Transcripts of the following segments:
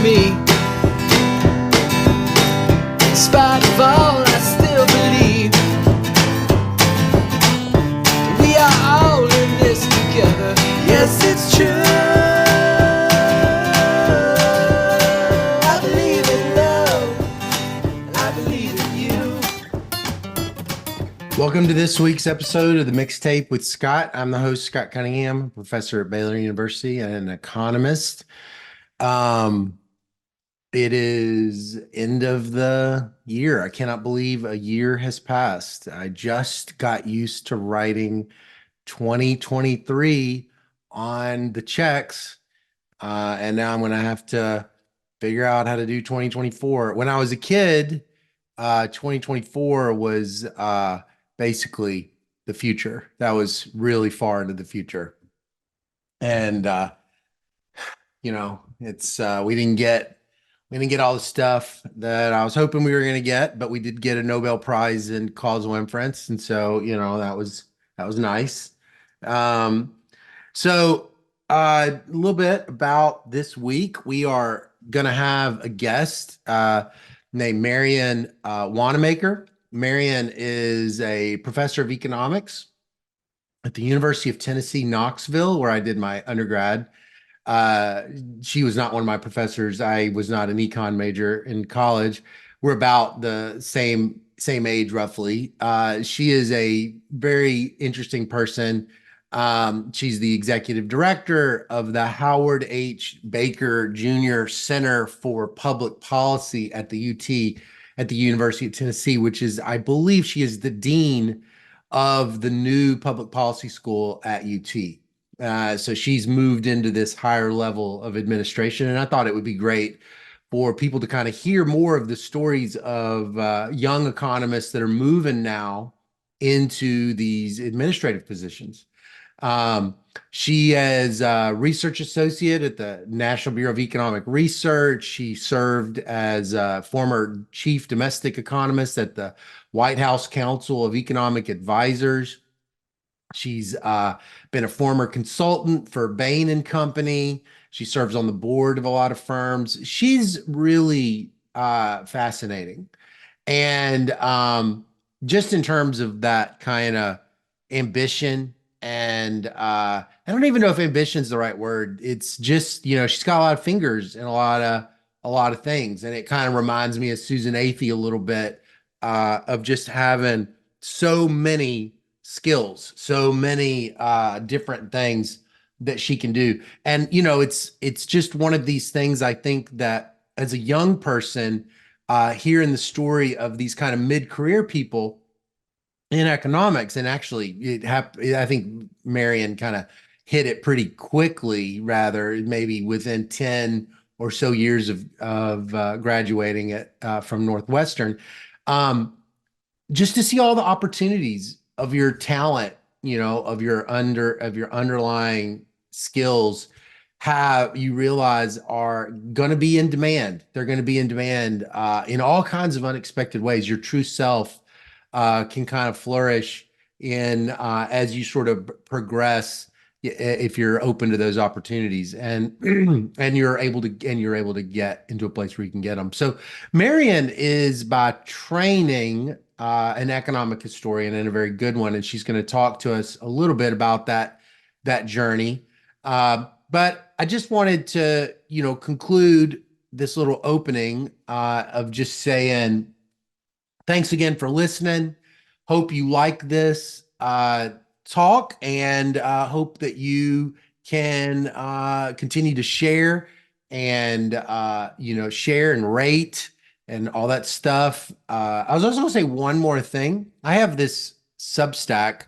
me. In spite of all, I still believe we are all in this together. Yes, it's true. I believe in love. I believe in you. Welcome to this week's episode of the Mixtape with Scott. I'm the host, Scott Cunningham, professor at Baylor University and an economist. It is end of the year. I cannot believe a year has passed. I just got used to writing 2023 on the checks, and now I'm going to have to figure out how to do 2024. When I was a kid, 2024 was basically the future. That was really far into the future. And it's we didn't get all the stuff that I was hoping we were going to get, but we did get a Nobel Prize in causal inference, and so that was nice. So a little bit about this week. We are going to have a guest named Marianne Wanamaker. Marianne is a professor of economics at the University of Tennessee Knoxville, where I did my undergrad. She was not one of my professors. I was not an econ major in college. We're about the same age, roughly. She is a very interesting person. She's the executive director of the Howard H. Baker Jr. Center for Public Policy at the UT, at the University of Tennessee, which is, I believe she is the dean of the new public policy school at UT. So she's moved into this higher level of administration, and I thought it would be great for people to kind of hear more of the stories of young economists that are moving now into these administrative positions. She is a research associate at the National Bureau of Economic Research. She served as a former chief domestic economist at the White House Council of Economic Advisors. She's been a former consultant for Bain and Company. She serves on the board of a lot of firms. She's really fascinating. And just in terms of that kind of ambition, and I don't even know if ambition is the right word. It's just, she's got a lot of fingers in a lot of things. And it kind of reminds me of Susan Athey a little bit of just having so many skills, so many different things that she can do. And, it's just one of these things, I think, that as a young person, hearing the story of these kind of mid-career people in economics, and actually I think Marianne kind of hit it pretty quickly, rather maybe within 10 or so years of graduating from Northwestern, just to see all the opportunities of your talent, of your underlying skills, you realize are going to be in demand. They're going to be in demand in all kinds of unexpected ways. Your true self can kind of flourish in as you sort of progress, if you're open to those opportunities, and you're able to get into a place where you can get them. So Marianne is by training an economic historian, and a very good one, and she's going to talk to us a little bit about that journey. But I just wanted to conclude this little opening of just saying thanks again for listening. Hope you like this talk, and hope that you can continue to share and share and rate and all that stuff. I was also going to say one more thing. I have this Substack,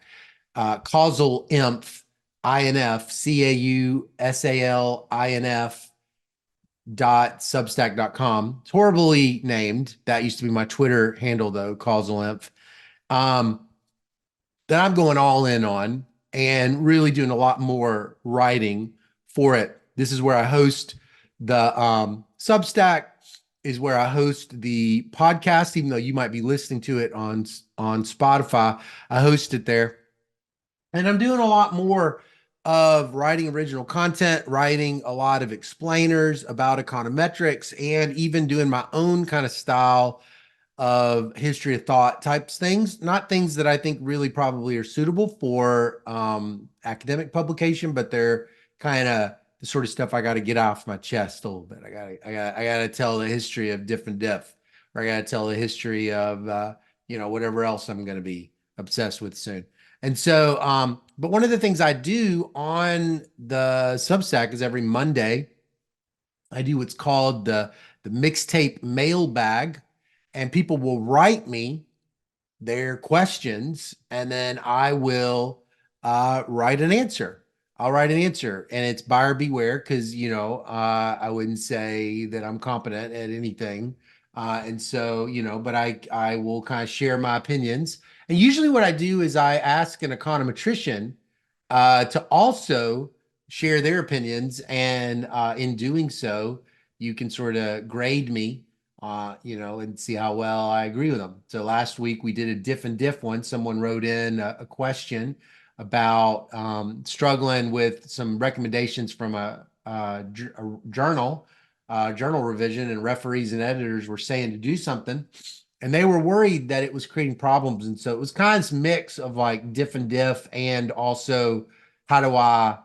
causal inf, INF, CAUSALINF.substack.com. It's horribly named. That used to be my Twitter handle, though, causal inf. That I'm going all in on and really doing a lot more writing for it. This is where I host the Substack, is where I host the podcast, even though you might be listening to it on Spotify. I host it there. And I'm doing a lot more of writing original content, writing a lot of explainers about econometrics, and even doing my own kind of style of history of thought types things, not things that I think really probably are suitable for academic publication, but they're kind of the sort of stuff I got to get off my chest a little bit. I got to tell the history of different diff, or I got to tell the history of whatever else I'm going to be obsessed with soon. And so, but one of the things I do on the Substack is every Monday, I do what's called the Mixtape mailbag, and people will write me their questions, and then I will write an answer. I'll write an answer, and it's buyer beware because I wouldn't say that I'm competent at anything, and so but I will kind of share my opinions. And usually, what I do is I ask an econometrician to also share their opinions, and in doing so, you can sort of grade me and see how well I agree with them. So last week we did a diff and diff one. Someone wrote in a question about struggling with some recommendations from a journal revision, and referees and editors were saying to do something, and they were worried that it was creating problems. And so it was kind of this mix of like diff and diff, and also how do I,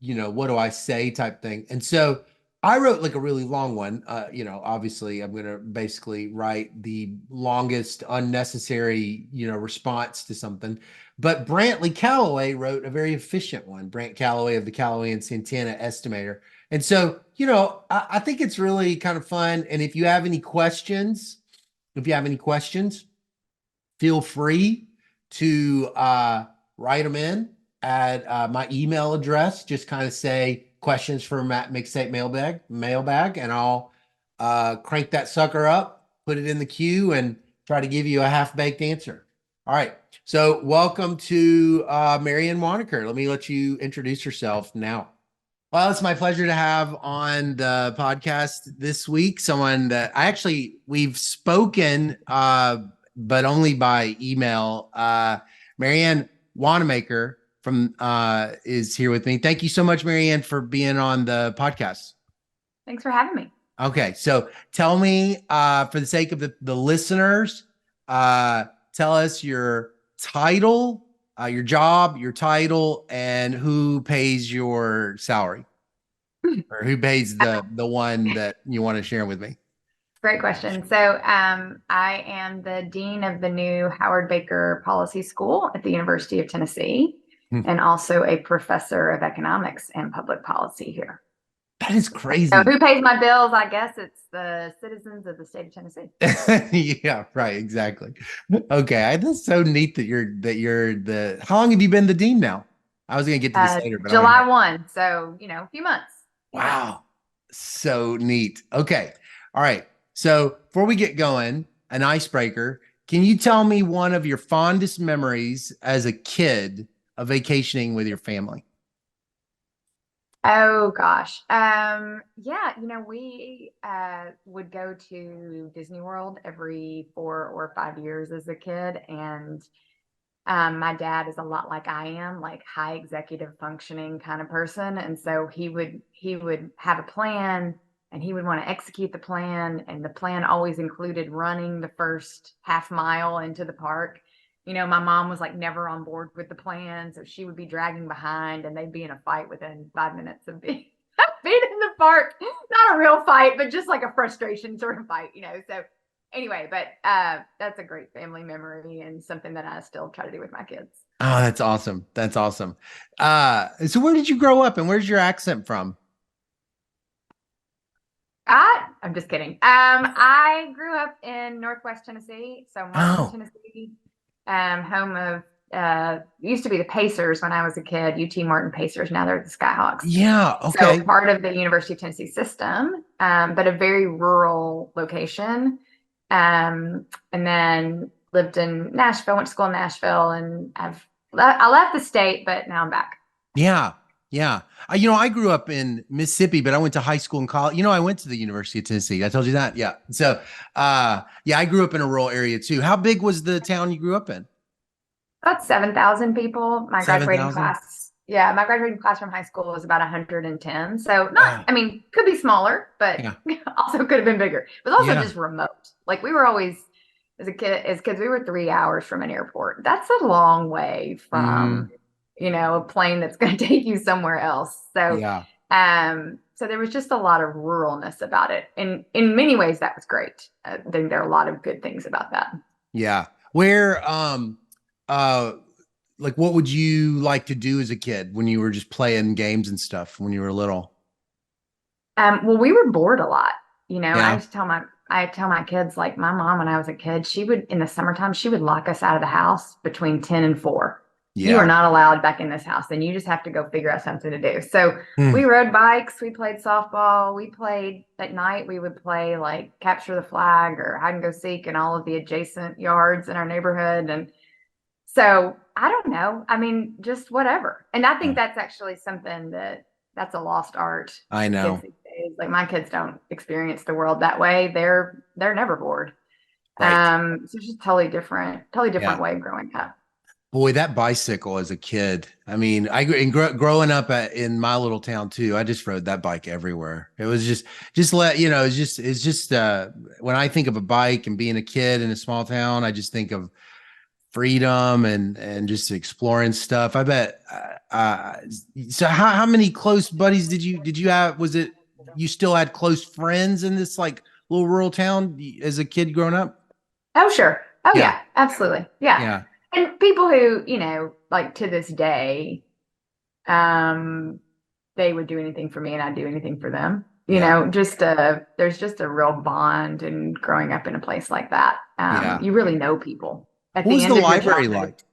what do I say type thing. And so I wrote like a really long one. Obviously I'm going to basically write the longest unnecessary, response to something. But Brantley Calloway wrote a very efficient one, Brant Calloway of the Calloway and Santana Estimator. And so, I think it's really kind of fun. And if you have any questions, feel free to write them in at my email address. Just kind of say questions for Matt Mixtape mailbag, and I'll crank that sucker up, put it in the queue, and try to give you a half-baked answer. All right. So welcome to Marianne Wanamaker. Let me let you introduce yourself now. Well, it's my pleasure to have on the podcast this week someone that we've spoken, but only by email. Marianne Wanamaker is here with me. Thank you so much, Marianne, for being on the podcast. Thanks for having me. Okay, so tell me, for the sake of the listeners, tell us your title, your job, your title, and who pays your salary, or who pays the one that you want to share with me. Great question. So I am the dean of the new Howard Baker Policy School at the University of Tennessee, and also a professor of economics and public policy here. That is crazy. So who pays my bills? I guess it's the citizens of the state of Tennessee. Yeah, right. Exactly. Okay. That's so neat that you're how long have you been the dean now? I was going to get to this later, but July 1. So, a few months. Wow. So neat. Okay. All right. So before we get going, an icebreaker, can you tell me one of your fondest memories as a kid of vacationing with your family? Oh gosh. Yeah, we would go to Disney World every 4 or 5 years as a kid. And my dad is a lot like I am, like high executive functioning kind of person. And so he would have a plan, and he would want to execute the plan. And the plan always included running the first half mile into the park. My mom was like never on board with the plan, so she would be dragging behind, and they'd be in a fight within 5 minutes of being in the park. Not a real fight, but just like a frustration sort of fight, So anyway, but that's a great family memory, and something that I still try to do with my kids. Oh, that's awesome. That's awesome. So where did you grow up, and where's your accent from? I'm just kidding. I grew up in Northwest Tennessee, so Martin, Tennessee. Home of used to be the Pacers when I was a kid, UT Martin Pacers. Now they're the Skyhawks. Yeah, okay. So part of the University of Tennessee system, but a very rural location. And then lived in Nashville, went to school in Nashville, and I left the state, but now I'm back. Yeah. Yeah. I grew up in Mississippi, but I went to high school and college. I went to the University of Tennessee. I told you that. Yeah. So, I grew up in a rural area too. How big was the town you grew up in? About 7,000 people. My 7, graduating class. Yeah, my graduating class from high school was about 110. So Oh, I mean, could be smaller, but yeah. also could have been bigger. It was also Yeah. just remote. Like we were always, as kids, we were 3 hours from an airport. That's a long way Mm, from, a plane that's going to take you somewhere else. yeah. So there was just a lot of ruralness about it. And in many ways, that was great. I think there are a lot of good things about that. Yeah. Where, uh, like, what would you like to do as a kid when you were just playing games and stuff when you were little? Well, we were bored a lot. I Yeah. used to tell my kids, like my mom, when I was a kid, she would, in the summertime, she would lock us out of the house between 10 and 4. You are Yeah. not allowed back in this house, and you just have to go figure out something to do. So Hmm. we rode bikes, we played softball, we played at night, we would play like capture the flag or hide and go seek in all of the adjacent yards in our neighborhood. And so I don't know. I mean, just whatever. And I think Yeah. that's actually something that's a lost art I for kids know. these days. Like my kids don't experience the world that way. They're never bored. Right. So it's just totally different Yeah. way of growing up. Boy, that bicycle as a kid. I mean, growing up in my little town too, I just rode that bike everywhere. It was it's just, when I think of a bike and being a kid in a small town, I just think of freedom and just exploring stuff. I bet. So how many close buddies did you have? Was it you still had close friends in this like little rural town as a kid growing up? Oh, sure. Oh, Yeah, yeah, absolutely. Yeah. yeah, And people who, like to this day, um, they would do anything for me and I'd do anything for them. yeah, There's just a real bond in growing up in a place like that. yeah. You really know people at What the was the end of your library childhood. like?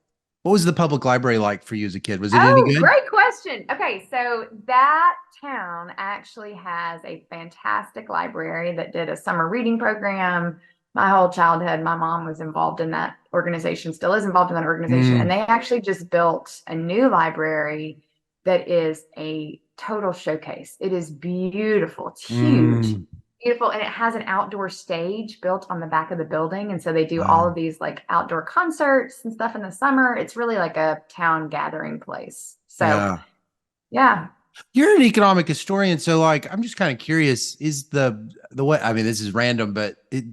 What was the public library like for you as a kid? Was it any Oh, good? great question. Okay, so that town actually has a fantastic library that did a summer reading program. My whole childhood, my mom was involved in that organization, still is involved in that organization. And Mm, they actually just built a new library that is a total showcase. It is beautiful. It's huge, mm, beautiful. And it has an outdoor stage built on the back of the building. And so they do all wow. of these like outdoor concerts and stuff in the summer. It's really like a town gathering place. So Yeah. yeah. You're an economic historian, so like I'm just kind of curious, is the way I mean this is random, but it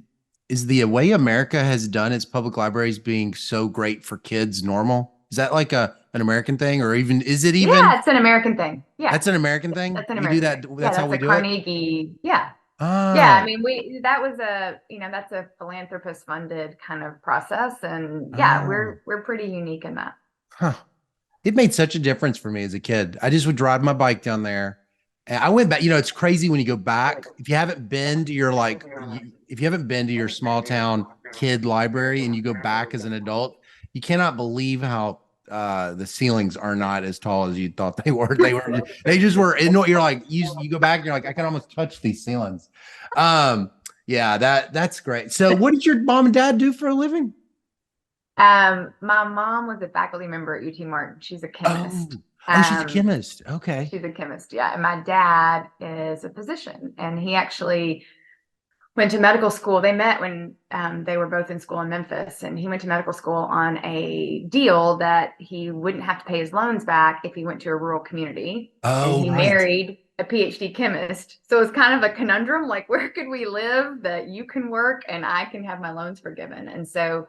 is the way America has done its public libraries being so great for kids normal? Is that like an American thing or even is it even Yeah, it's an American thing. Yeah. that's an American thing? That's an We do American that, thing. Yeah, that's how that's we a do it? Carnegie. Yeah. Yeah, I Oh, mean, that was that's a philanthropist funded kind of process. And yeah, oh, we're pretty unique in that. huh. It made such a difference for me as a kid. I just would drive my bike down there. And I went back, it's crazy when you go back. If you haven't been to if you haven't been to your small town kid library and you go back as an adult, you cannot believe how the ceilings are not as tall as you thought they were. They just were you're like you go back and you're like, I can almost touch these ceilings. Yeah, that's great. So what did your mom and dad do for a living? My mom was a faculty member at UT Martin. She's a Oh, chemist. oh, she's a Um, chemist. Okay. she's a chemist, yeah. And my dad is a physician, and he actually went to medical school. They met when they were both in school in Memphis, and he went to medical school on a deal that he wouldn't have to pay his loans back if he went to a rural community. And Oh, he right. married a PhD chemist. So it's kind of a conundrum, like where could we live that you can work and I can have my loans forgiven? And so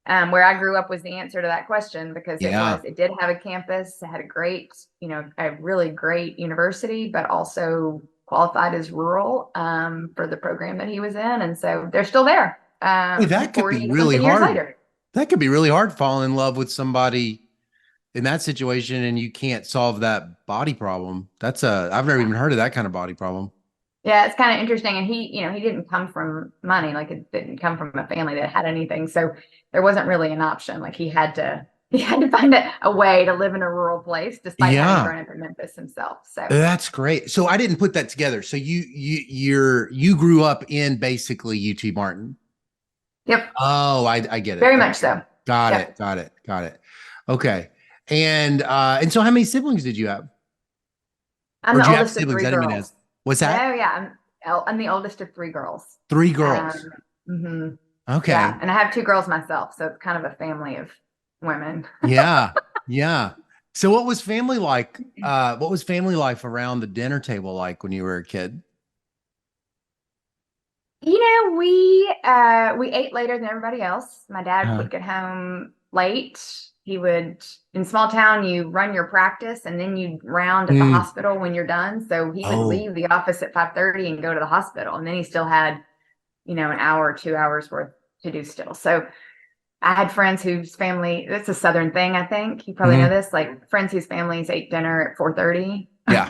where I grew up was the answer to that question because Yeah. it did have a campus, it had a really great university, but also qualified as rural for the program that he was in. And so they're still there Boy, that could be 40 really something years hard. later. That could be really hard falling in love with somebody in that situation and you can't solve that body problem. I've never Yeah. even heard of that kind of body problem. Yeah, it's kind of interesting. And he didn't come from money, like it didn't come from a family that had anything. So there wasn't really an option. Like he had to find a way to live in a rural place despite having Yeah, grown up in Memphis himself. So that's great. So I didn't put that together. So you grew up in basically UT Martin. yep, Oh, I get it. very Okay. much so. Got Yep. it. Got it. Got it. Okay. And so how many siblings did you have? I'm Or the do you have oldest of siblings? three I didn't mean to ask. girls. What's No, that? yeah, I'm the oldest of three girls. Three Um, girls. mhm, Okay. yeah, and I have two girls myself, so it's kind of a family of women. Yeah. Yeah. So what was family like? What was family life around the dinner table like when you were a kid? We ate later than everybody else. My dad Uh, would get home late. He would, in small town, you run your practice and then you round at the mm, hospital when you're done. So he would oh, leave the office at 5:30 and go to the hospital. And then he still had, an hour or 2 hours worth to do still. So I had friends whose family, that's a Southern thing, I think. You probably know mhm. this, like friends whose families ate dinner at 4:30. Yeah,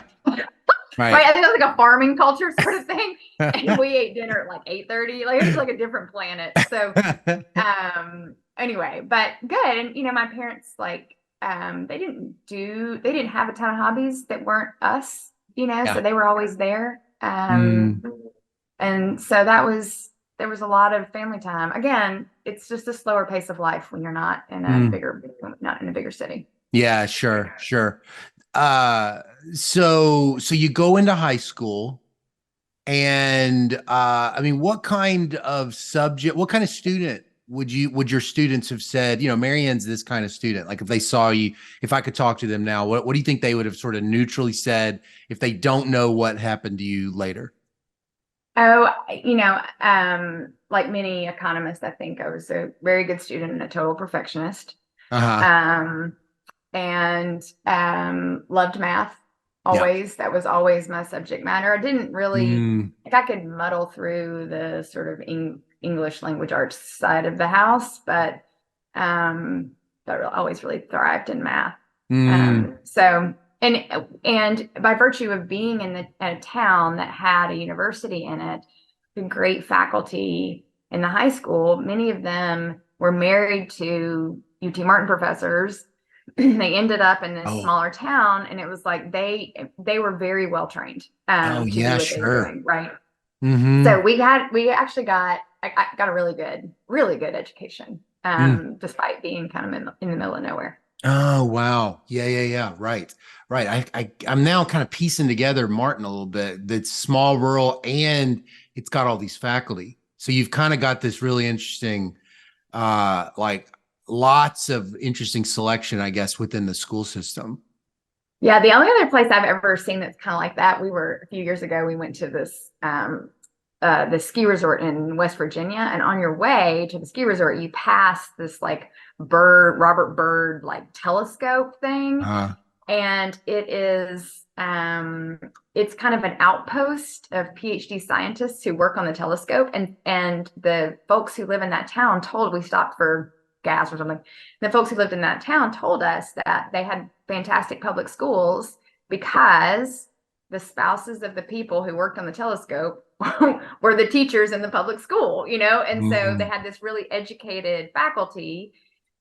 Right. right. I think it was like a farming culture sort of thing. And we ate dinner at like 8:30. Like it was like a different planet. So anyway, but good. And my parents they didn't have a ton of hobbies that weren't us, so Yeah. they were always there. Mm, And so there was a lot of family time. Again, it's just a slower pace of life when you're mm. not in a bigger city. Yeah, sure, sure. Uh, so you go into high school and I mean, what kind of student would your students have said, Marianne's this kind of student? Like if they saw you, if I could talk to them now, what do you think they would have sort of neutrally said if they don't know what happened to you later? Oh, like many economists, I think I was a very good student and a total perfectionist. Uh-huh. Um, and loved math Yeah. always. That was always my subject matter. I didn't really, Mm, like, I could muddle through the sort of English language arts side of the house, but always really thrived in math. mm, So and by virtue of being in a town that had a university in it, the great faculty in the high school, many of them were married to UT Martin professors. They ended up in this oh, smaller town, and it was like they were very well trained oh to do yeah, what they were sure. doing, right? Mm-hmm. So we actually got I got a really good education, despite being kind of in the middle of nowhere. Oh wow. Yeah, yeah, yeah. Right. Right. I'm now kind of piecing together Martin a little bit. That's small, rural, and it's got all these faculty. So you've kind of got this really interesting, like lots of interesting selection, I guess, within the school system. Yeah, the only other place I've ever seen that's kind of like that, we were a few years ago, we went to the ski resort in West Virginia, and on your way to the ski resort, you pass this like Robert Bird like telescope thing, Uh, and it's kind of an outpost of PhD scientists who work on the telescope, and the folks who live in that town we stopped for gas or something. The folks who lived in that town told us that they had fantastic public schools because the spouses of the people who worked on the telescope were the teachers in the public school, and so they mm, had this really educated faculty.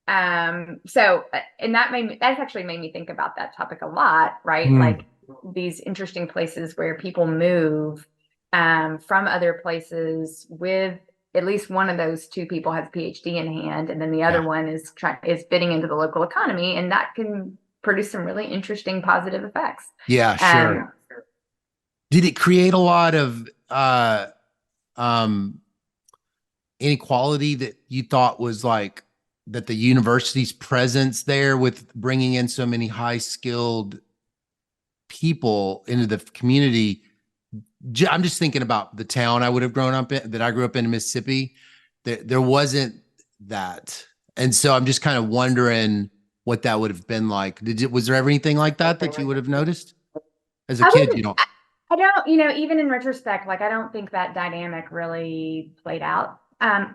And that actually made me think about that topic a lot, right? mm, Like these interesting places where people move from other places with at least one of those two people has a PhD in hand, and then the other yeah. one is fitting into the local economy, and that can produce some really interesting positive effects. Yeah, sure. Um, Did it create a lot of um inequality that you thought was like that the university's presence there with bringing in so many high skilled people into the community? I'm just thinking about the town I would have grown up in, that I grew up in Mississippi. There wasn't that. And so I'm just kind of wondering what that would have been like. Was there ever anything like that you would have noticed as a I kid? You wouldn't. don't. I don't. Even in retrospect, like I don't think that dynamic really played out.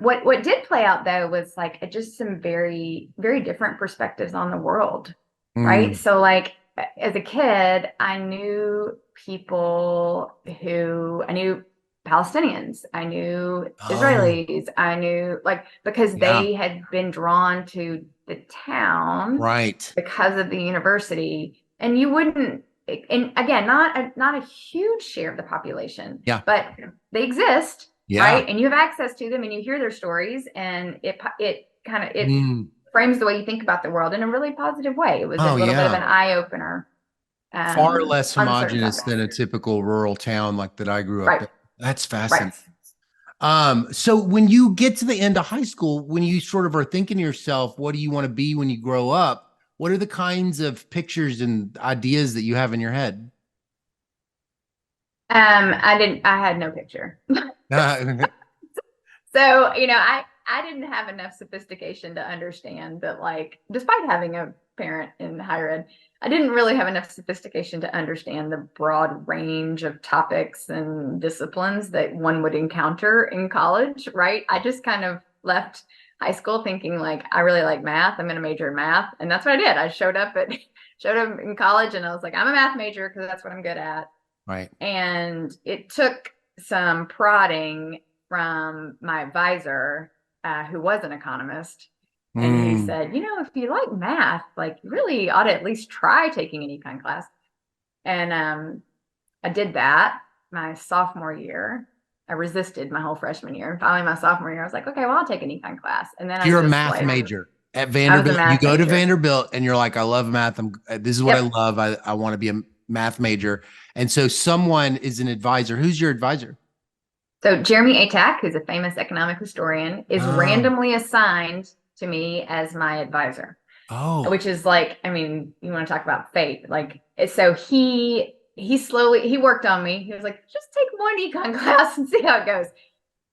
What did play out though was like just some very very different perspectives on the world, right? Mm. So like as a kid, I knew I knew Palestinians, I knew Oh, Israelis, I knew like because yeah. they had been drawn to the town Right. because of the university, and you wouldn't. And again, not a huge share of the population, Yeah. but they exist, Yeah. right? And you have access to them, and you hear their stories, and it Mm. frames the way you think about the world in a really positive way. It was a Oh, little bit of yeah. an eye opener, Far less on certain homogenous topics. than a typical rural town like that I grew up Right, in. That's right. fascinating. So when you get to the end of high school, when you sort of are thinking to yourself, what do you want to be when you grow up? what are the kinds of pictures and ideas that you have in your head? I had no picture. So, I didn't have enough sophistication to understand that, like, despite having a parent in higher ed, I didn't really have enough sophistication to understand the broad range of topics and disciplines that one would encounter in college, right? I just kind of left high school thinking, like, I really like math. I'm going to major in math. And that's what I did. I showed up in college and I was like, I'm a math major because that's what I'm good at. Right. And it took some prodding from my advisor, who was an economist. And he said, if you like math, like, you really ought to at least try taking an econ class. And I did that my sophomore year. I resisted my whole freshman year. And finally, my sophomore year, I was like, okay, well, I'll take an econ class. And then You're a math major at I was a Vanderbilt. You math go to major. Vanderbilt and you're like, I love math. This is what I Yep. love. I want to be a math major. And so someone is an advisor. Who's your advisor? So Jeremy Atack, who's a famous economic historian, is randomly assigned to me as my advisor. Oh, Which is like, I mean, you want to talk about fate. Like, so he worked on me. He was like, just take one econ class and see how it goes.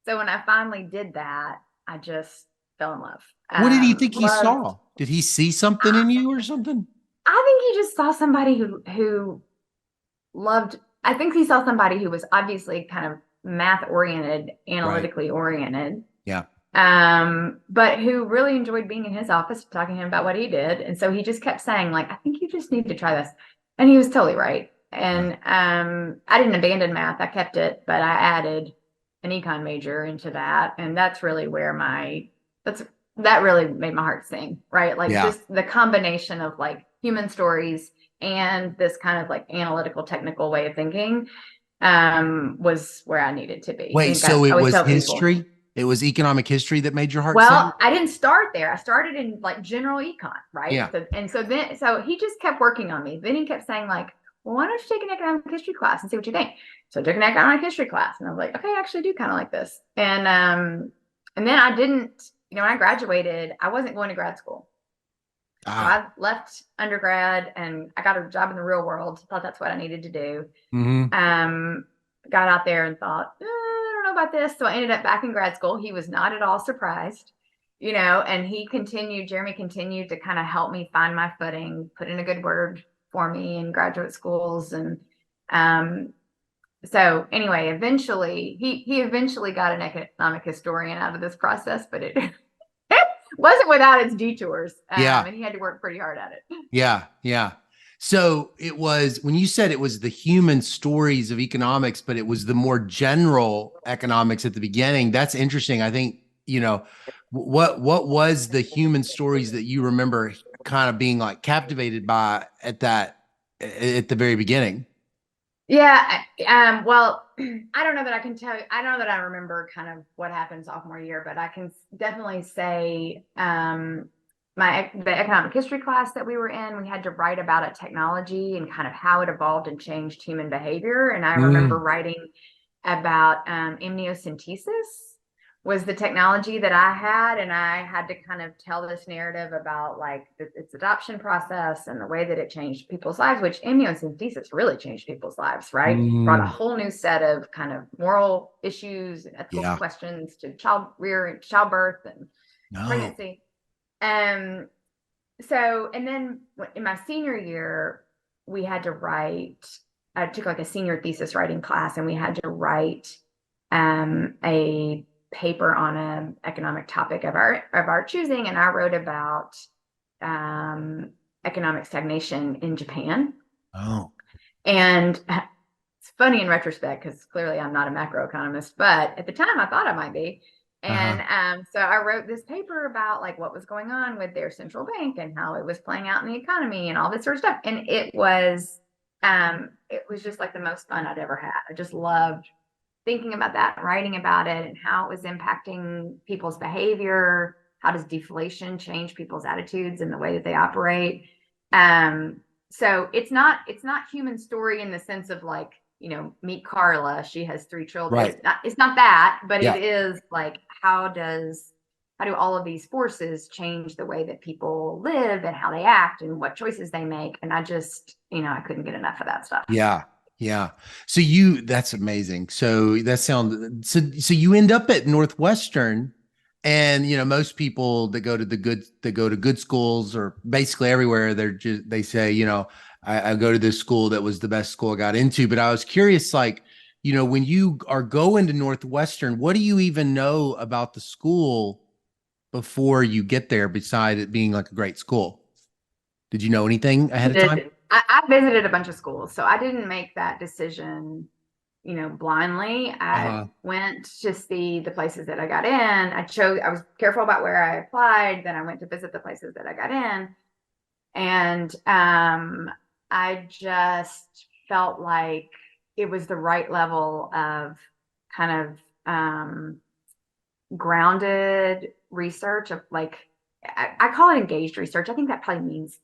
So when I finally did that, I just fell in love. what did he think he saw? Did he see something in you or something? I think he just saw somebody who loved, I think he saw somebody who was obviously kind of math oriented, analytically oriented. Yeah. But who really enjoyed being in his office, talking to him about what he did. And so he just kept saying, like, I think you just need to try this. And he was totally right. And I didn't abandon math. I kept it, but I added an econ major into that. And that's really where that really made my heart sing, right? Like, just the combination of, like, human stories and this kind of, like, analytical, technical way of thinking was where I needed to be. Wait, so it was history? It was economic history that made your heart sing? I didn't start there. I started in, like, general econ, right? Yeah. So he just kept working on me. Then he kept saying, like, well, why don't you take an economic history class and see what you think? So I took an economic history class and I was like, okay, I actually do kind of like this. And then I didn't, when I graduated, I wasn't going to grad school. So I left undergrad and I got a job in the real world. Thought that's what I needed to do. Got out there and thought, I don't know about this. So I ended up back in grad school. He was not at all surprised, and Jeremy continued to kind of help me find my footing, put in a good word for me in graduate schools. And so anyway, eventually he eventually got an economic historian out of this process, but it wasn't without its detours. And he had to work pretty hard at it. Yeah. Yeah. So it was, when you said it was the human stories of economics, but it was the more general economics at the beginning. That's interesting. I think, what was the human stories that you remember kind of being, like, captivated by at the very beginning? Yeah. Well, I don't know that I can tell you. I don't know that I remember kind of what happened sophomore year, but I can definitely say, the economic history class that we were in, we had to write about a technology and kind of how it evolved and changed human behavior. And I remember writing about amniocentesis was the technology that I had. And I had to kind of tell this narrative about, like, its adoption process and the way that it changed people's lives, which amniocentesis really changed people's lives, right? Brought a whole new set of kind of moral issues and ethical questions to childbirth and pregnancy. So, and then in my senior year, we had to I took, like, a senior thesis writing class, and we had to write a paper on an economic topic of our choosing. And I wrote about economic stagnation in Japan. Oh. And it's funny in retrospect, because clearly I'm not a macroeconomist, but at the time I thought I might be. And so I wrote this paper about, like, what was going on with their central bank and how it was playing out in the economy and all this sort of stuff. And it was just, like, the most fun I'd ever had. I just loved thinking about that, writing about it, and how it was impacting people's behavior. How does deflation change people's attitudes and the way that they operate? So it's not human story in the sense of, like, meet Carla, she has 3 children. Right. It's not that, but it is, like, how does how do all of these forces change the way that people live and how they act and what choices they make? And I just, I couldn't get enough of that stuff. Yeah. Yeah. So that's amazing. So so you end up at Northwestern, and most people that go to good schools, or basically everywhere, they say, I go to this school that was the best school I got into. But I was curious, like, when you are going to Northwestern, what do you even know about the school before you get there, besides it being like a great school? Did you know anything ahead of time? I visited a bunch of schools, so I didn't make that decision, blindly. I went to see the places that I got in. I was careful about where I applied. Then I went to visit the places that I got in. And I just felt like it was the right level of kind of grounded research, of like, I call it engaged research. I think that probably means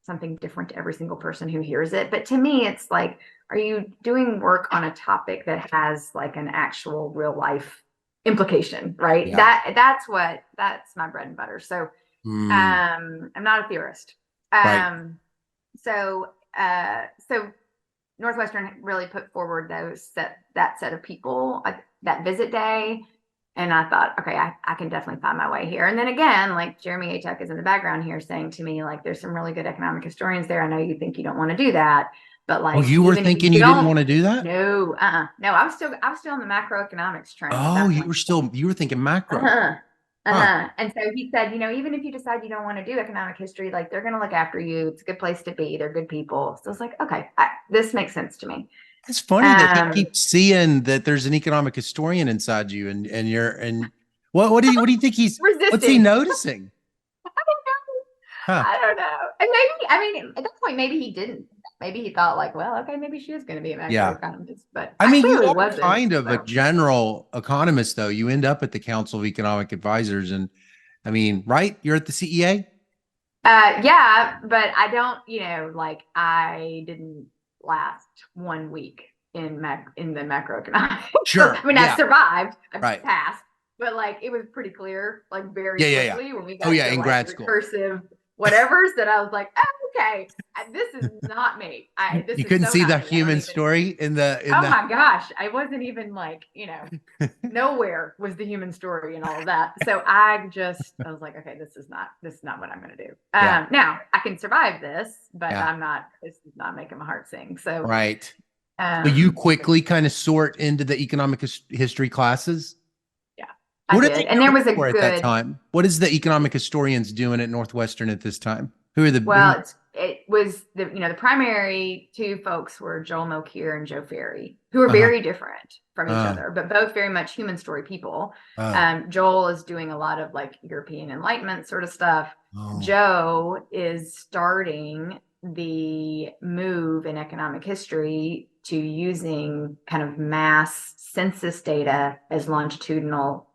something different to every single person who hears it. But to me, it's like, are you doing work on a topic that has like an actual real life implication, right? Yeah. That's my bread and butter. So I'm not a theorist. Right. So Northwestern really put forward that set of people, that visit day. And I thought, okay, I can definitely find my way here. And then again, like Jeremy Atek is in the background here saying to me, like, there's some really good economic historians there. I know you think you don't want to do that, but like, you were thinking you didn't want to do that? No, no, I was still in the macroeconomics train. Oh, you were thinking macro. And so he said, even if you decide you don't want to do economic history, like, they're going to look after you. It's a good place to be. They're good people. So it's like, okay, this makes sense to me. It's funny that he keeps seeing that there's an economic historian inside you, and what do you think he's resisting? What's he noticing? I don't know. And at that point, maybe he didn't. Maybe he thought like, well, okay, maybe she is going to be a macroeconomist. But you are kind of a general economist, though. You end up at the Council of Economic Advisors, and right? You're at the CEA? Yeah, but I don't, I didn't last 1 week in the macroeconomics. Sure. I survived. I Right. passed, but like, it was pretty clear, like, very quickly when we got to in grad school, recursive whatevers, that I was like, oh, okay, this is not me. You couldn't see the human story in the. My gosh, I wasn't even like, nowhere was the human story and all of that. So I was like, okay, this is not what I'm going to do. Now I can survive this, but this is not making my heart sing. So right. But you quickly kind of sort into the economic history classes. I did. And there was at that time. What is the economic historians doing at Northwestern at this time? Who are the it was the primary two folks were Joel Mokyr and Joe Ferry, who are very different from each other, but both very much human story people. Joel is doing a lot of like European Enlightenment sort of stuff. Joe is starting the move in economic history to using kind of mass census data as longitudinal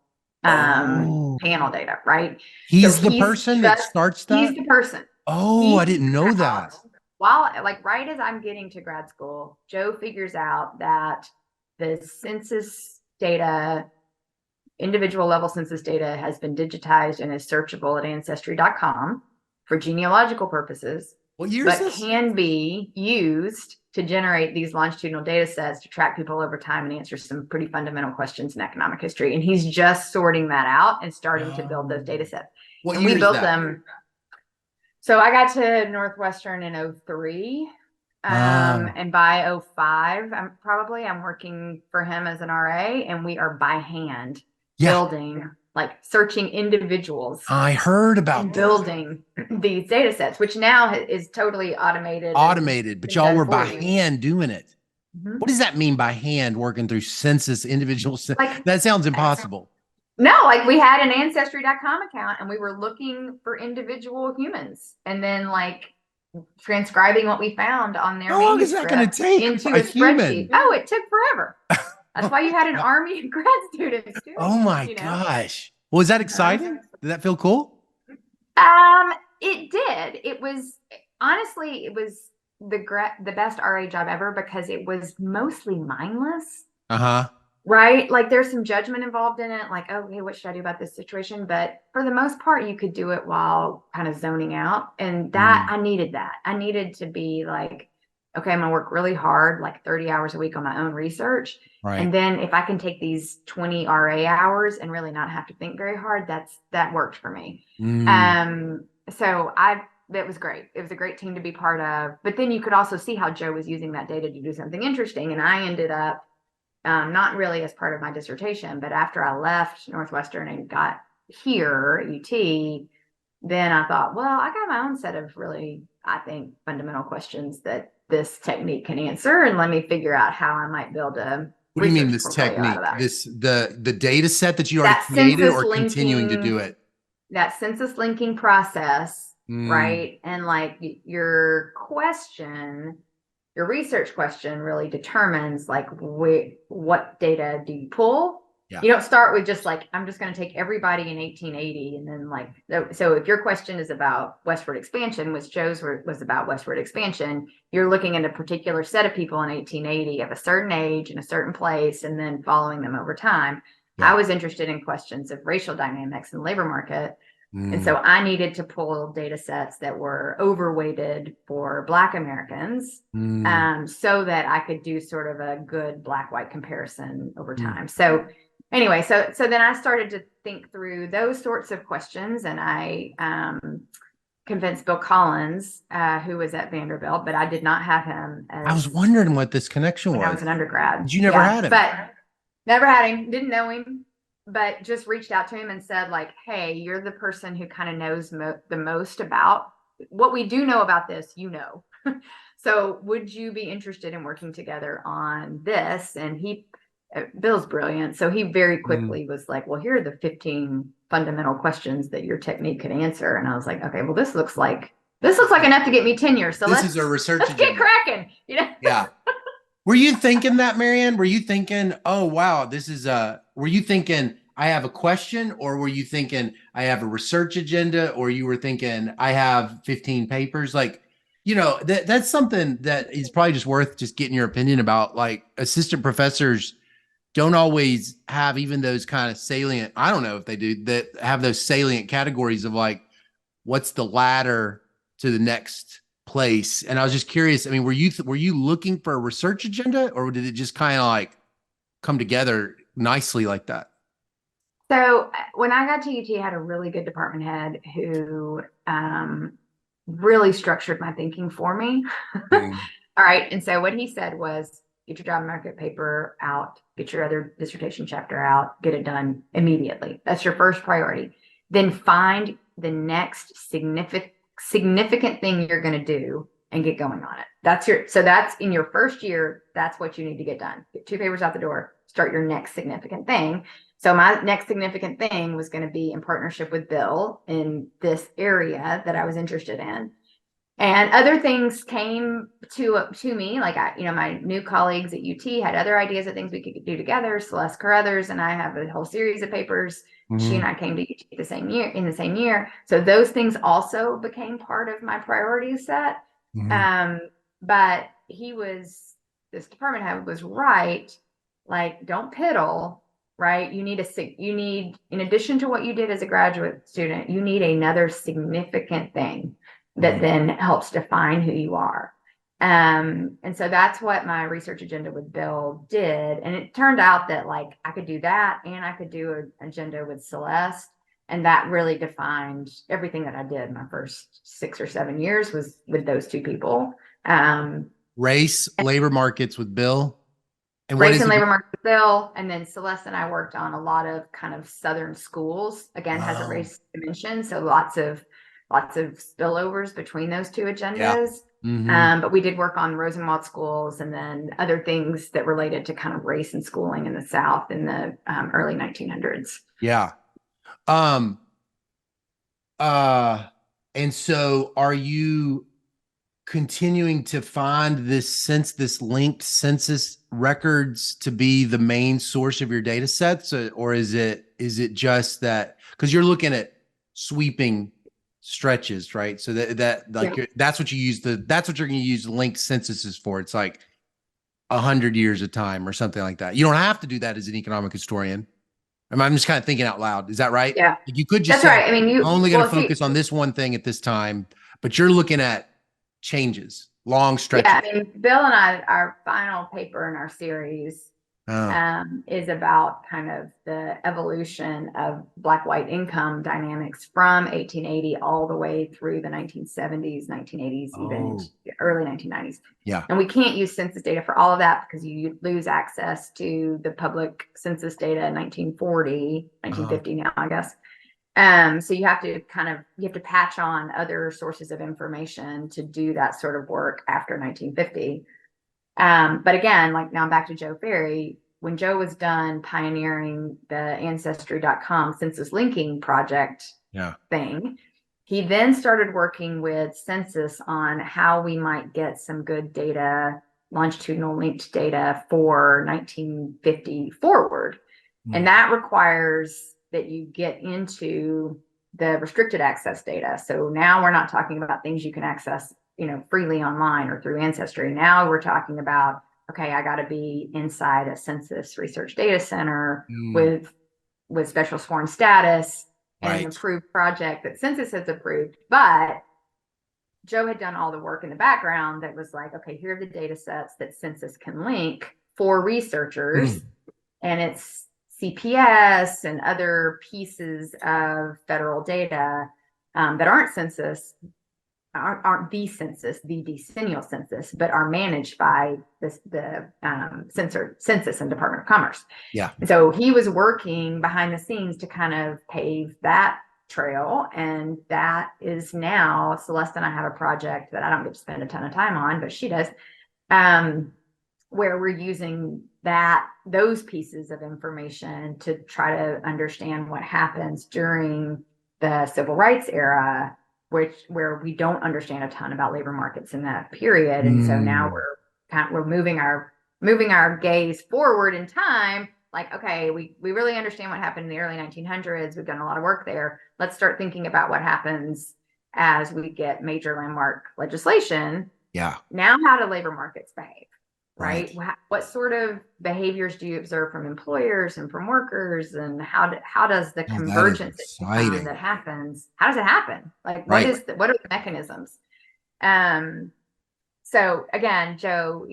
panel data, right? He's the person that starts that? He's the person. I didn't know that. Right as I'm getting to grad school, Joe figures out that the census data, individual level census data, has been digitized and is searchable at ancestry.com for genealogical purposes. What year is this? But can be used to generate these longitudinal data sets to track people over time and answer some pretty fundamental questions in economic history. And he's just sorting that out and starting to build those data sets. What and year we built is that? them. So I got to Northwestern in 2003. And by 2005, I'm working for him as an RA, and we are by hand building, like, searching individuals. I heard about building these data sets, which now is totally automated, but y'all were by hand doing it. What does that mean, by hand, working through census individuals? That sounds impossible. No, like, we had an ancestry.com account, and we were looking for individual humans, and then like transcribing what we found on their How long is that going to take into a a spreadsheet. Oh, it took forever. That's why you had an army of grad students doing gosh. Well, is that exciting? Did that feel cool? It did. It was, honestly, it was the best RA job ever, because it was mostly mindless. Right? Like there's some judgment involved in it, like, oh, hey, what should I do about this situation? But for the most part, you could do it while kind of zoning out. And that I needed that. I needed to be like, okay, I'm gonna work really hard, like 30 hours a week on my own research. Right. And then if I can take these 20 RA hours and really not have to think very hard, that worked for me. So that was great. It was a great team to be part of. But then you could also see how Joe was using that data to do something interesting. And I ended up not really as part of my dissertation, but after I left Northwestern and got here at UT, then I thought, well, I got my own set of really, I think, fundamental questions that this technique can answer, and let me figure out how I might build a What do you mean research this portfolio technique? out of that. This the data set that you already That created, census or continuing to linking- do it? That census linking process, right? And like your question, your research question really determines like what data do you pull. Yeah. You don't start with just like, I'm just going to take everybody in 1880 and then like, so if your question is about westward expansion, which Joe's was about westward expansion, you're looking at a particular set of people in 1880 of a certain age in a certain place and then following them over time. Yeah. I was interested in questions of racial dynamics in the labor market. And so I needed to pull data sets that were overweighted for Black Americans so that I could do sort of a good black-white comparison over time. So anyway, so then I started to think through those sorts of questions, and I convinced Bill Collins, who was at Vanderbilt, but I did not have him. I was wondering what this connection was. When I was an undergrad. Did you never had him? But never had him, didn't know him. But just reached out to him and said, like, hey, you're the person who kind of knows the most about what we do know about this, So would you be interested in working together on this? And Bill's brilliant. So he very quickly was like, well, here are the 15 fundamental questions that your technique could answer. And I was like, okay, well, this looks like enough to get me tenure. So this is a research let's get cracking, Yeah. Were you thinking that, Marianne? Were you thinking, oh, wow, were you thinking I have a question, or were you thinking I have a research agenda, or you were thinking I have 15 papers? Like, that's something that is probably just worth just getting your opinion about. Like assistant professors don't always have even those kind of salient, I don't know if they do, that have those salient categories of like, what's the ladder to the next place. And I was just curious, I mean, were you looking for a research agenda, or did it just kind of like come together nicely like that? So when I got to UT, I had a really good department head who really structured my thinking for me. All right. And so what he said was, get your job market paper out, get your other dissertation chapter out, get it done immediately. That's your first priority. Then find the next significant thing you're going to do and get going on it. So that's in your first year. That's what you need to get done. Get 2 papers out the door, start your next significant thing. So my next significant thing was going to be in partnership with Bill in this area that I was interested in. And other things came to me, like my new colleagues at UT had other ideas of things we could do together. Celeste Carruthers and I have a whole series of papers. She and I came to UT in the same year. So those things also became part of my priority set. But this department head was right. Like, don't piddle, right? You need in addition to what you did as a graduate student, you need another significant thing that then helps define who you are. And so that's what my research agenda with Bill did. And it turned out that like I could do that, and I could do an agenda with Celeste. And that really defined everything that I did. My first 6 or 7 years was with those two people. Race, labor markets with Bill. And race and labor market with Bill. And then Celeste and I worked on a lot of kind of Southern schools. Again, has a race dimension. So lots of spillovers between those two agendas. But we did work on Rosenwald schools and then other things that related to kind of race and schooling in the South in the early 1900s. Yeah. And so are you continuing to find this linked census records to be the main source of your data sets, or is it just that because you're looking at sweeping stretches, right? So that's what you use that's what you're going to use linked censuses for. It's like 100 years of time or something like that. You don't have to do that as an economic historian. I'm just kind of thinking out loud. Is that right? Yeah, Like you could just that's say, right. I mean, I'm only going to focus on this one thing at this time, but you're looking at changes, long stretches. Yeah, I mean, Bill and I, our final paper in our series is about kind of the evolution of Black-white income dynamics from 1880 all the way through the 1970s, 1980s, even early 1990s. Yeah. And we can't use census data for all of that because you lose access to the public census data in 1940, 1950 now, I guess. So you have to patch on other sources of information to do that sort of work after 1950. But again, like now I'm back to Joe Ferry. When Joe was done pioneering the Ancestry.com census linking project thing, he then started working with Census on how we might get some good data, longitudinal linked data for 1950 forward. And that requires that you get into the restricted access data. So now we're not talking about things you can access, freely online or through Ancestry. Now we're talking about, okay, I got to be inside a census research data center with special sworn status and an approved project that Census has approved. But Joe had done all the work in the background that was like, okay, here are the data sets that Census can link for researchers. And it's CPS and other pieces of federal data that aren't census, aren't the census, the decennial census, but are managed by the Census and Department of Commerce. Yeah. And so he was working behind the scenes to kind of pave that trail. And that is now, Celeste and I have a project that I don't get to spend a ton of time on, but she does, where we're using those pieces of information to try to understand what happens during the civil rights era, where we don't understand a ton about labor markets in that period. And so now we're moving our gaze forward in time. Like, okay, we really understand what happened in the early 1900s. We've done a lot of work there. Let's start thinking about what happens as we get major landmark legislation. Yeah. Now, how do labor markets behave? Right? What sort of behaviors do you observe from employers and from workers, and how does the convergence that happens? How does it happen? Like, what are the mechanisms? So again, Joe,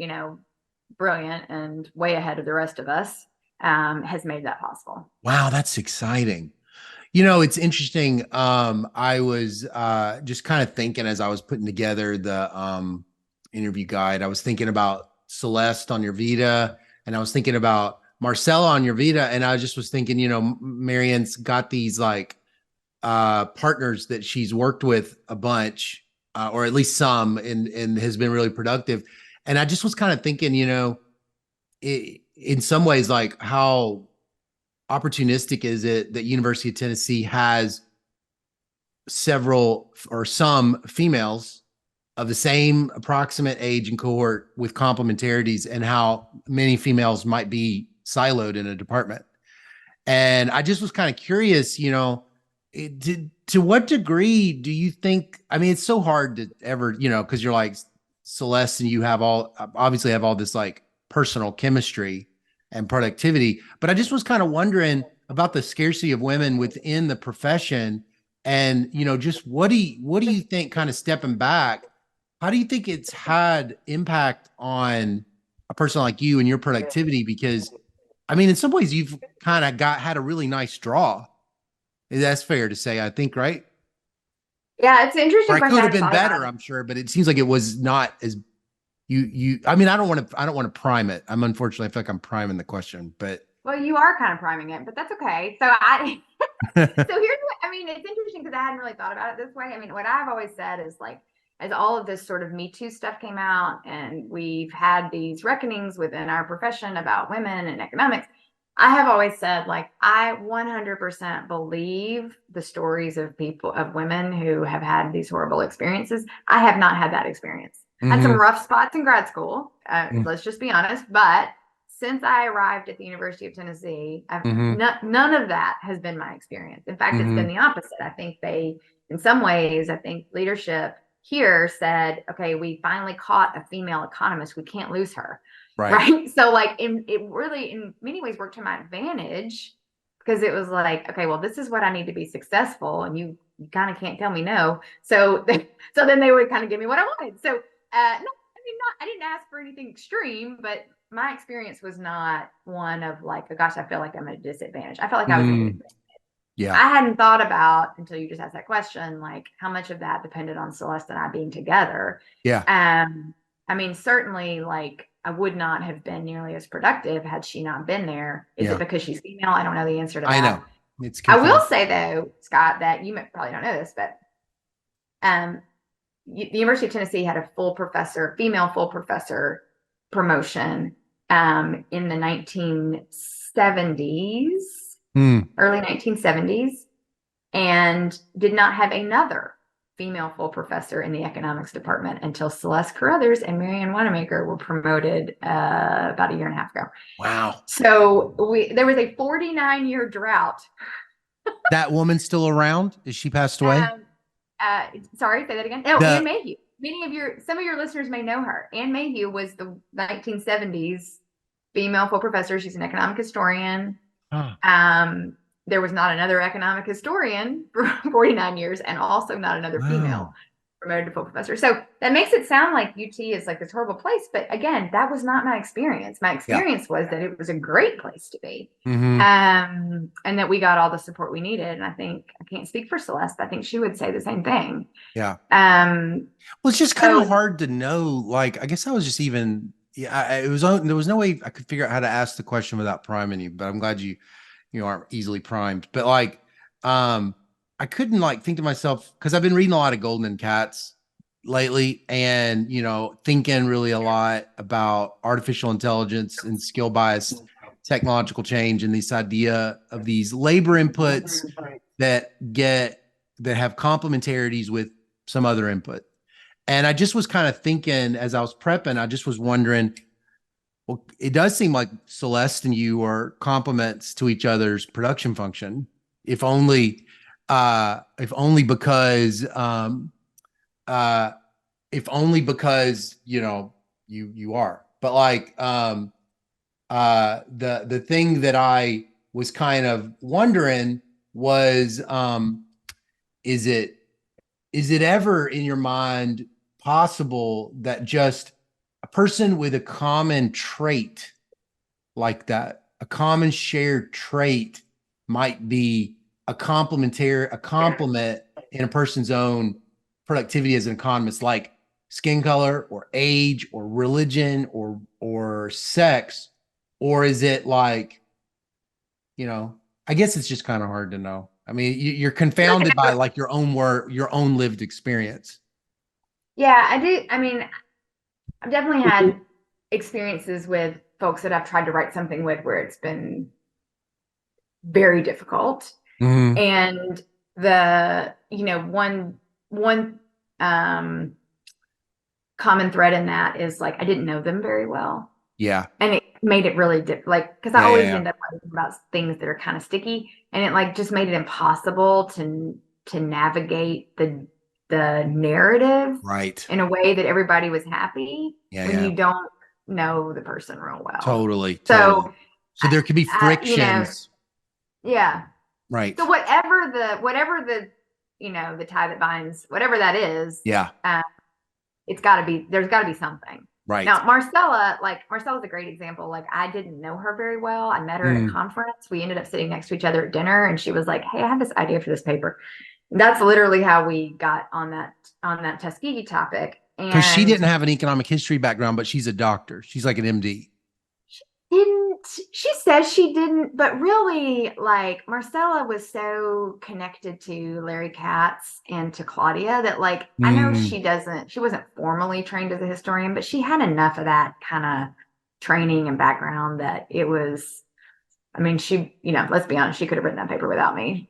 brilliant and way ahead of the rest of us, has made that possible. Wow, that's exciting. It's interesting. I was just kind of thinking as I was putting together the interview guide, I was thinking about Celeste on your Vita, and I was thinking about Marcella on your Vita, and I just was thinking, Marianne's got these like partners that she's worked with a bunch, or at least some, and has been really productive. And I just was kind of thinking, in some ways, like how opportunistic is it that University of Tennessee has several or some females of the same approximate age and cohort with complementarities, and how many females might be siloed in a department. And I just was kind of curious, to what degree do you think, it's so hard to ever, because you're like Celeste and you obviously have all this like personal chemistry and productivity, but I just was kind of wondering about the scarcity of women within the profession. And, just what do you think, kind of stepping back, how do you think it's had impact on a person like you and your productivity? Because in some ways you've kind of had a really nice draw. That's fair to say, I think, right? Yeah, it's interesting. Or it could have been better, I'm sure, but it seems like it was not as I don't want to prime it. Unfortunately, I feel like I'm priming the question, but. Well, you are kind of priming it, but that's okay. So so here's what, it's interesting because I hadn't really thought about it this way. What I've always said is like, as all of this sort of Me Too stuff came out and we've had these reckonings within our profession about women and economics, I have always said, like, I 100% believe the stories of women who have had these horrible experiences. I have not had that experience. I had some rough spots in grad school, let's just be honest, but since I arrived at the University of Tennessee, none of that has been my experience. In fact, it's been the opposite. I think in some ways, leadership here said, okay, we finally caught a female economist. We can't lose her. Right. Right. So like it really in many ways worked to my advantage because it was like, okay, well, this is what I need to be successful. And you kind of can't tell me no. So then they would kind of give me what I wanted. So I didn't ask for anything extreme, but my experience was not one of like, oh gosh, I feel like I'm at a disadvantage. I felt like I was at a disadvantage. Yeah. I hadn't thought about until you just asked that question, like how much of that depended on Celeste and I being together. Yeah. I mean, certainly like I would not have been nearly as productive had she not been there. Is it because she's female? I don't know the answer to that. I know. I will say though, Scott, that you probably don't know this, but the University of Tennessee had a female full professor promotion in the 1970s, early 1970s, and did not have another female full professor in the economics department until Celeste Carruthers and Marianne Wanamaker were promoted about a year and a half ago. Wow. So there was a 49-year drought. That woman's still around? Is she passed away? Sorry, say that again. No, Anne Mayhew. Some of your listeners may know her. Anne Mayhew was the 1970s female full professor. She's an economic historian. There was not another economic historian for 49 years, and also not another female promoted to full professor. So that makes it sound like UT is like this horrible place. But again, that was not my experience. My experience was that it was a great place to be. And that we got all the support we needed. And I think, I can't speak for Celeste, but I think she would say the same thing. Yeah. Well, it's just kind of hard to know. Like, I guess I was just even, there was no way I could figure out how to ask the question without priming you, but I'm glad you aren't easily primed. But like, I couldn't like think to myself, because I've been reading a lot of Goldman Cats lately, and thinking really a lot about artificial intelligence and skill bias, technological change, and this idea of these labor inputs that have complementarities with some other input. And I just was kind of thinking as I was prepping, I just was wondering, well, it does seem like Celeste and you are complements to each other's production function, if only because you are. But like the thing that I was kind of wondering was, is it ever in your mind possible that just a person with a common trait like that, a common shared trait, might be a complement in a person's own productivity as an economist, like skin color or age or religion or sex? Or is it like, I guess it's just kind of hard to know. I mean, you're confounded by like your own lived experience. Yeah, I do. I mean, I've definitely had experiences with folks that I've tried to write something with where it's been very difficult. And the, one common thread in that is like, I didn't know them very well. Yeah. And it made it really because I always end up writing about things that are kind of sticky, and it like just made it impossible to navigate the narrative in a way that everybody was happy when you don't know the person real well. Totally. So there could be frictions. Yeah. Right. So whatever the the tie that binds, whatever that is. Yeah. There's got to be something. Right. Now, Marcella's a great example. Like, I didn't know her very well. I met her at a conference. We ended up sitting next to each other at dinner, and she was like, "Hey, I have this idea for this paper." And that's literally how we got on that Tuskegee topic. Because she didn't have an economic history background, but she's a doctor. She's like an MD. She says she didn't, but really, like, Marcella was so connected to Larry Katz and to Claudia that, like, I know she wasn't formally trained as a historian, but she had enough of that kind of training and background that it was, I mean, she, let's be honest, she could have written that paper without me.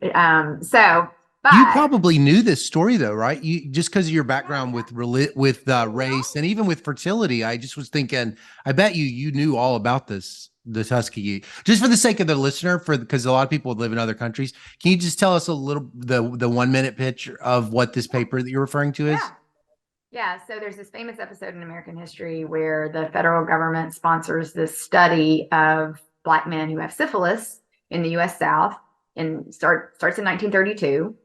But you probably knew this story though, right? You just because of your background with race and even with fertility. I just was thinking, I bet you knew all about the Tuskegee. Just for the sake of the listener, because a lot of people live in other countries, can you just tell us a little the 1 minute pitch of what this paper that you're referring to is? Yeah, so there's this famous episode in American history where the federal government sponsors this study of Black men who have syphilis in the U.S. South, and starts in 1932,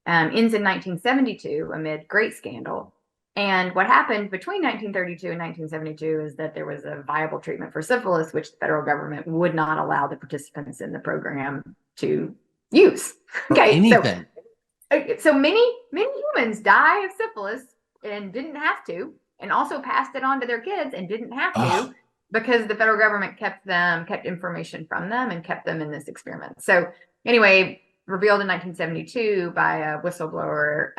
ends in 1972 amid great scandal. And what happened between 1932 and 1972 is that there was a viable treatment for syphilis, which the federal government would not allow the participants in the program to use. Okay, Anything. so many humans die of syphilis and didn't have to, and also passed it on to their kids and didn't have to, because the federal government kept information from them and kept them in this experiment. So anyway, revealed in 1972 by a whistleblower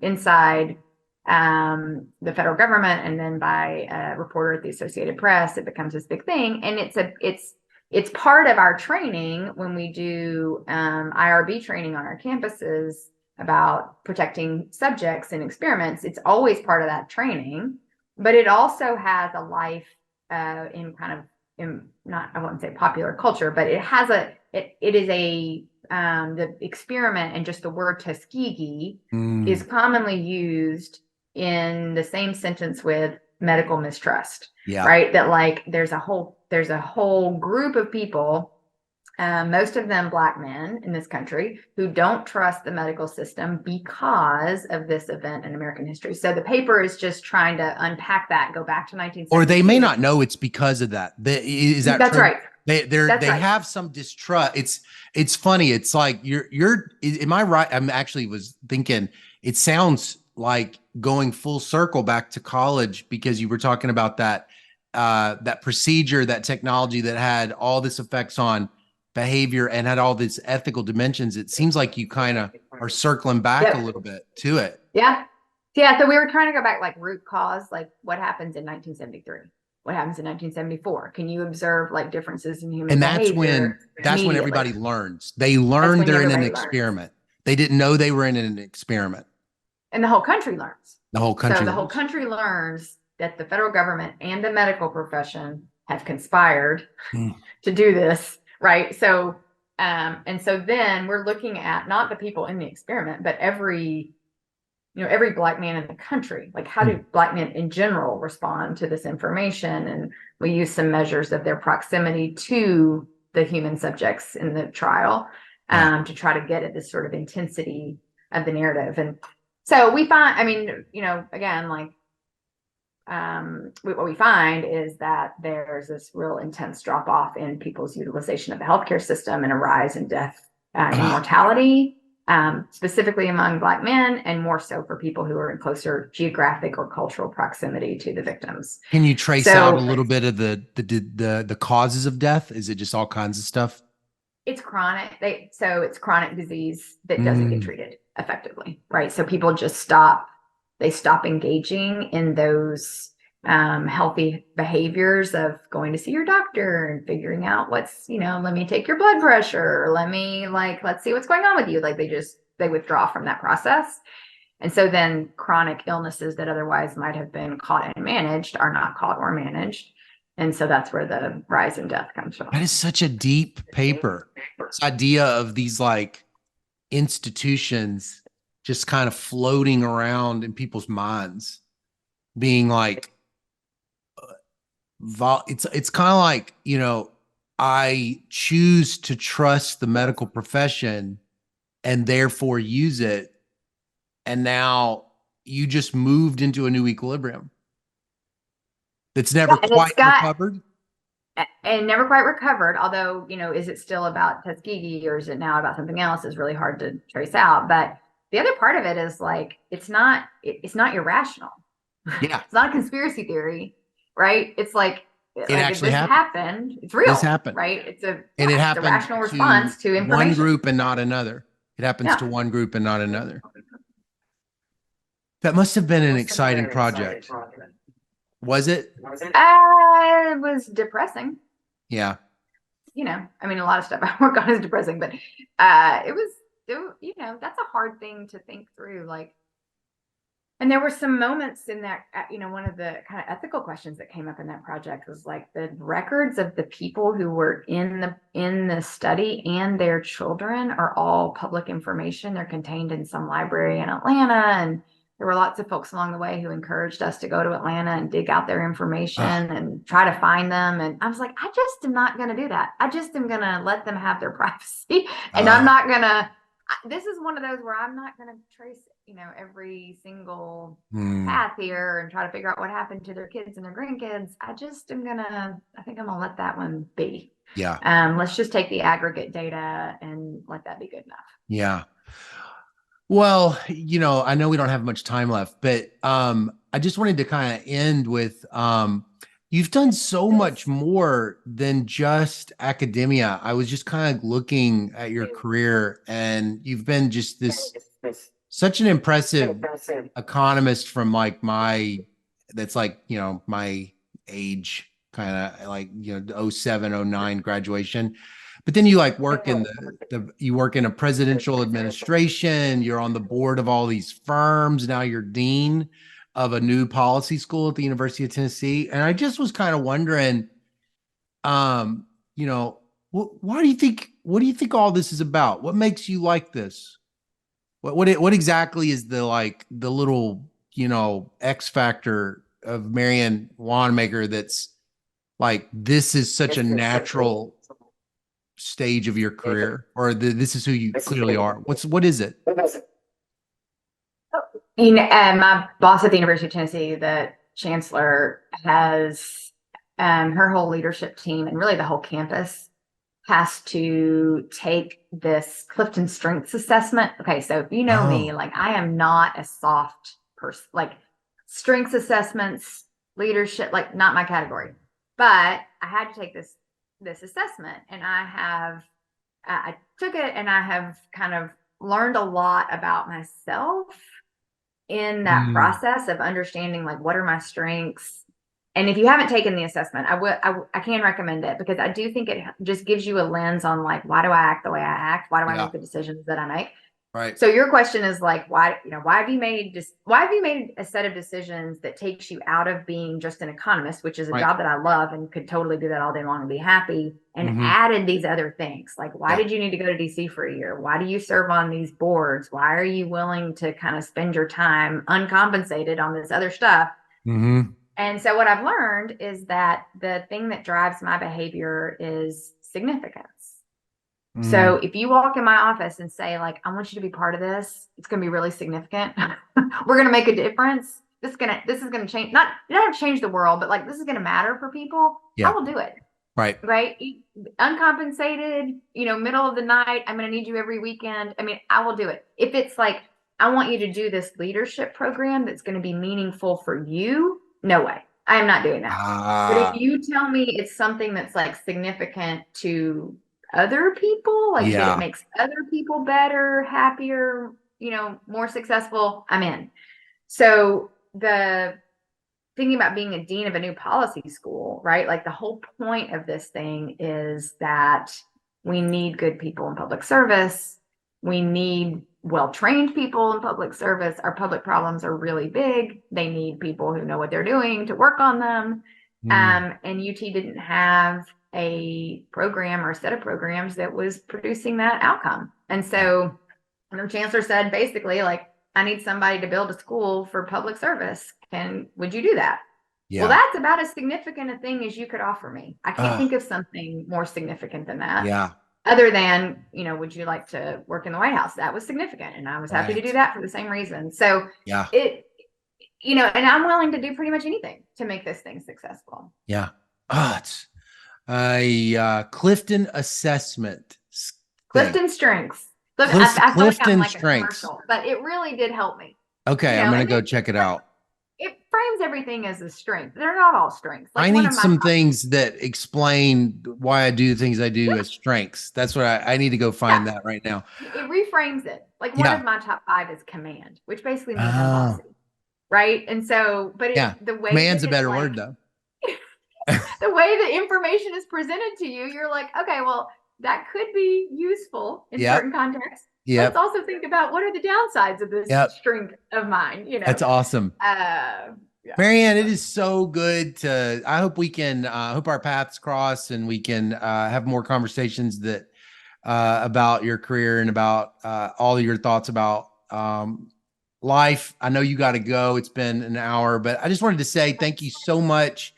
inside the federal government, and then by a reporter at the Associated Press, it becomes this big thing. And it's part of our training when we do IRB training on our campuses about protecting subjects in experiments. It's always part of that training, but it also has a life in kind of, not, I wouldn't say popular culture, but it has it is a the experiment, and just the word Tuskegee is commonly used in the same sentence with medical mistrust. Yeah. Right. That like there's a whole group of people, most of them Black men in this country, who don't trust the medical system because of this event in American history. So the paper is just trying to unpack that, go back to 1972. Or they may not know it's because of that. Is that That's true? right. They have some distrust. It's funny. It's like am I right? I'm actually was thinking it sounds like going full circle back to college, because you were talking about that procedure, that technology that had all this effects on behavior and had all these ethical dimensions. It seems like you kind of are circling back a little bit to it. Yeah. Yeah. So we were trying to go back, like root cause, like what happens in 1973? What happens in 1974? Can you observe like differences in human behavior? That's when everybody learns. They learn they're in an experiment. They didn't know they were in an experiment. And the whole country learns. The whole country. So the whole country learns that the federal government and the medical profession have conspired to do this, right? So, and so then we're looking at not the people in the experiment, but every Black man in the country. Like, how do Black men in general respond to this information? And we use some measures of their proximity to the human subjects in the trial to try to get at this sort of intensity of the narrative. And so we find, again, like what we find is that there's this real intense drop off in people's utilization of the healthcare system, and a rise in death and mortality, specifically among Black men, and more so for people who are in closer geographic or cultural proximity to the victims. Can you trace out a little bit of the causes of death? Is it just all kinds of stuff? It's chronic. It's chronic disease that doesn't get treated effectively, right? So people just stop engaging in those healthy behaviors of going to see your doctor and figuring out what's, let me take your blood pressure, or let's see what's going on with you. Like they withdraw from that process. And so then chronic illnesses that otherwise might have been caught and managed are not caught or managed. And so that's where the rise in death comes from. That is such a deep paper. This idea of these like institutions just kind of floating around in people's minds, being like, it's kind of like, I choose to trust the medical profession and therefore use it. And now you just moved into a new equilibrium that's never quite recovered. And never quite recovered. Although, is it still about Tuskegee, or is it now about something else, is really hard to trace out. But the other part of it is like, it's not irrational. Yeah. It's not a conspiracy theory, right? It's like actually happened. It's real. This happened. Right? It's a rational response to information. One group and not another. It happens to one group and not another. That must have been an exciting project. Was it? It was depressing. Yeah. A lot of stuff I work on is depressing, but it was, that's a hard thing to think through. Like, and there were some moments in that, one of the kind of ethical questions that came up in that project was like the records of the people who were in the study and their children are all public information. They're contained in some library in Atlanta, and there were lots of folks along the way who encouraged us to go to Atlanta and dig out their information and try to find them. And I was like, I just am not going to do that. I just am going to let them have their privacy. And I'm not going to, this is one of those where I'm not going to trace, every single path here and try to figure out what happened to their kids and their grandkids. I think I'm going to let that one be. Yeah. Let's just take the aggregate data and let that be good enough. Yeah. Well, I know we don't have much time left, but I just wanted to kind of end with you've done so much more than just academia. I was just kind of looking at your career, and you've been just such an impressive economist from like my age, kind of like 07, 09 graduation. But then you like work in you work in a presidential administration. You're on the board of all these firms. Now you're dean of a new policy school at the University of Tennessee. And I just was kind of wondering, why do you think, what do you think all this is about? What makes you like this? What exactly is the little, X factor of Marianne Wanamaker that's like, this is such a natural stage of your career, or this is who you clearly are? What is it? My boss at the University of Tennessee, the chancellor, has her whole leadership team and really the whole campus has to take this Clifton Strengths Assessment. Okay, so if you know me, like I am not a soft person. Like strengths assessments, leadership, like not my category. But I had to take this assessment, and I took it, and I have kind of learned a lot about myself in that process of understanding like what are my strengths. And if you haven't taken the assessment, I can recommend it, because I do think it just gives you a lens on like, why do I act the way I act? Why do I make the decisions that I make? Right. So your question is like, why have you made a set of decisions that takes you out of being just an economist, which is a job that I love and could totally do that all day long and be happy, and added these other things? Like, why did you need to go to DC for a year? Why do you serve on these boards? Why are you willing to kind of spend your time uncompensated on this other stuff? And so what I've learned is that the thing that drives my behavior is significance. So if you walk in my office and say like, I want you to be part of this, it's going to be really significant. We're going to make a difference. This is going to change, not change the world, but like, this is going to matter for people. I will do it. Right. Uncompensated, middle of the night, I'm going to need you every weekend. I mean, I will do it. If it's like, I want you to do this leadership program that's going to be meaningful for you, no way. I am not doing that. But if you tell me it's something that's like significant to other people, like that it makes other people better, happier, more successful, I'm in. So the thinking about being a dean of a new policy school, right? Like the whole point of this thing is that we need good people in public service. We need well-trained people in public service. Our public problems are really big. They need people who know what they're doing to work on them. And UT didn't have a program or a set of programs that was producing that outcome. And so the chancellor said, basically, like, I need somebody to build a school for public service. Would you do that? Well, that's about as significant a thing as you could offer me. I can't think of something more significant than that. Other than, would you like to work in the White House? That was significant. And I was happy to do that for the same reason. So and I'm willing to do pretty much anything to make this thing successful. It's a Clifton assessment. Clifton Strengths. Look, I feel like I'm like a commercial, but it really did help me. Okay, I'm going to go check it out. It frames everything as a strength. They're not all strengths. Like I need some things that explain why I do the things I do as strengths. That's what I need to go find that right now. It reframes it. Like one of my top 5 is command, which basically means I'm bossy. Right. And so, but the way command's a better word though. The way the information is presented to you, you're like, okay, well, that could be useful in certain contexts. Let's also think about what are the downsides of this strength of mine. That's awesome. Marianne, it is so good I hope we can, hope our paths cross and we can have more conversations that about your career and about all of your thoughts about life. I know you got to go. It's been an hour, but I just wanted to say thank you so much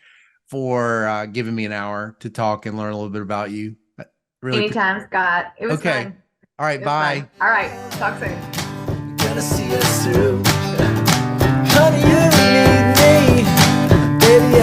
for giving me an hour to talk and learn a little bit about you. I really Anytime, Scott. It was okay. fun. All right. Bye. Fun. All right. Talk soon. Gotta see us through. Honey, you need me. Baby,